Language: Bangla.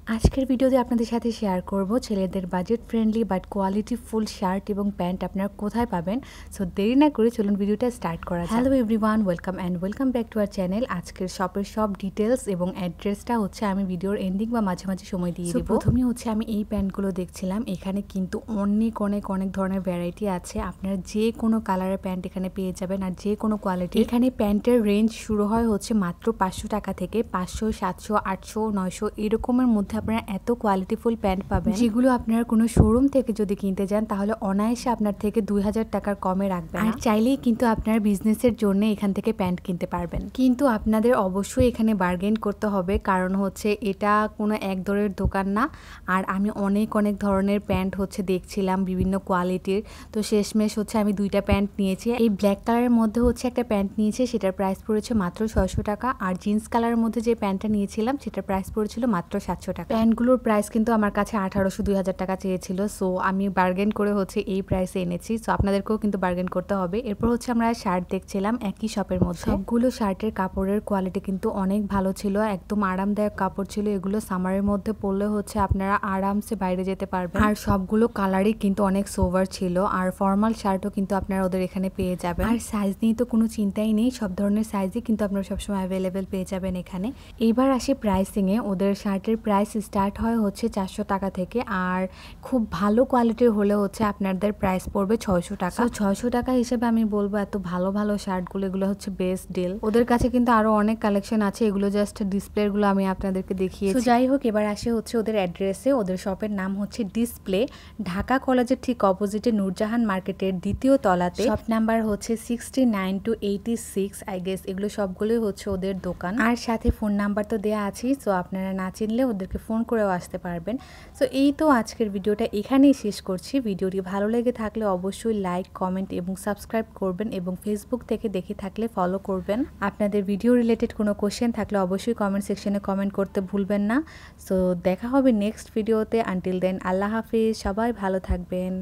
আজকের ভিডিওতে আপনাদের সাথে শেয়ার করব ছেলেদের budget friendly but qualityful shirt এবং প্যান্ট আপনারা কোথায় পাবেন। সো দেরি না করে চলুন ভিডিওটা স্টার্ট করা যাক। Hello everyone, welcome back to our channel. আজকের শপের সব ডিটেলস এবং অ্যাড্রেসটা হচ্ছে আমি ভিডিওর এন্ডিং বা মাঝে মাঝে সময় দিয়ে দিব। প্রথমে হচ্ছে আমি এই প্যান্টগুলো দেখছিলাম। এখানে কিন্তু অনেক ধরনের ভ্যারাইটি আছে। আপনারা যে কোনো কালারের প্যান্ট এখানে পেয়ে যাবেন আর যে কোনো কোয়ালিটি। এখানে প্যান্টের রেঞ্জ শুরু হয় হচ্ছে মাত্র 500 টাকা থেকে 500, 700, 800, 900 এরকমের মধ্যে আপনারা এত কোয়ালিটিফুল প্যান্ট পাবেন, যেগুলো আপনারা কোনো শোরুম থেকে যদি কিনতে যান তাহলে অনায়াসে আপনার থেকে 2000 টাকার কমে রাখবেন। আর চাইলেই কিন্তু আপনার বিজনেসের জন্য এখান থেকে প্যান্ট কিনতে পারবেন, কিন্তু আপনাদের অবশ্যই এখানে বার্গেন করতে হবে, কারণ হচ্ছে এটা কোনো এক দরের দোকান না। আর আমি অনেক ধরনের প্যান্ট হচ্ছে দেখছিলাম বিভিন্ন কোয়ালিটির, তো শেষমেশ হচ্ছে আমি দুইটা প্যান্ট নিয়েছি। এই ব্ল্যাক কালারের মধ্যে হচ্ছে একটা প্যান্ট নিয়েছি, সেটার প্রাইস পড়েছে মাত্র 600 টাকা। আর জিন্স কালারের মধ্যে যে প্যান্টটা নিয়েছিলাম সেটার প্রাইস পড়েছিল মাত্র 700 টাকা। প্যান্টগুলোর প্রাইস কিন্তু আমার কাছে 1800, 2000 টাকা চেয়েছিল। সো আমি বার্গেন করে হচ্ছে এই প্রাইসে এনেছি। সো আপনাদেরকেও কিন্তু বার্গেন করতে হবে। এরপর হচ্ছে আমরা শার্ট দেখছিলাম একই শপের মধ্যে। সবগুলো শার্টের কাপড়ের কোয়ালিটি কিন্তু অনেক ভালো ছিল, একদম আরামদায়ক কাপড় ছিল। এগুলো সামারের মধ্যে পরলে হচ্ছে আপনারা আরামসে বাইরে যেতে পারবেন। আর সবগুলো কালারই কিন্তু অনেক সোভার ছিল। আর ফর্মাল শার্টও কিন্তু আপনারা ওদের এখানে পেয়ে যাবেন। আর সাইজ নিয়ে তো কোনো চিন্তাই নেই, সব ধরনের সাইজই কিন্তু আপনারা সবসময় অ্যাভেলেবেল পেয়ে যাবেন এখানে। এইবার আসি প্রাইসিংয়ে। ওদের শার্টের প্রাইস স্টার্ট হয় হচ্ছে 400 টাকা থেকে, আর খুব ভালো কোয়ালিটির হলে হচ্ছে আপনাদের প্রাইস পড়বে 600 টাকা। 600 টাকা হিসেবে আমি বলবো এত ভালো শার্টগুলো, এগুলো হচ্ছে বেস্ট ডিল। ওদের কাছে কিন্তু আরো অনেক কালেকশন আছে, এগুলো জাস্ট ডিসপ্লেগুলো আমি আপনাদেরকে দেখিয়েছি। যাই হোক, এবার আসে হচ্ছে ওদের অ্যাড্রেসে। ওদের শপের নাম হচ্ছে ডিসপ্লে, ঢাকা কলেজের ঠিক অপোজিটে নূরজাহান মার্কেটের দ্বিতীয় তলাতে। শপ নাম্বার হচ্ছে 69 to 86 আই গেস। এগুলো সবগুলোই হচ্ছে ওদের দোকান, আর সাথে ফোন নাম্বার তো দেওয়া আছেই। সো আপনারা না চিনলে ওদেরকে ফোন করেও আসতে পারবেন। সো এই তো আজকের ভিডিওটা এখানেই শেষ করছি। ভিডিওটি ভালো লেগে থাকলে অবশ্যই লাইক, কমেন্ট এবং সাবস্ক্রাইব করবেন, এবং ফেসবুক থেকে দেখে থাকলে ফলো করবেন। আপনাদের ভিডিও রিলেটেড কোনো কোশ্চেন থাকলে অবশ্যই কমেন্ট সেকশনে কমেন্ট করতে ভুলবেন না। সো দেখা হবে নেক্সট ভিডিওতে। আনটিল দেন, আল্লাহ হাফিজ, সবাই ভালো থাকবেন।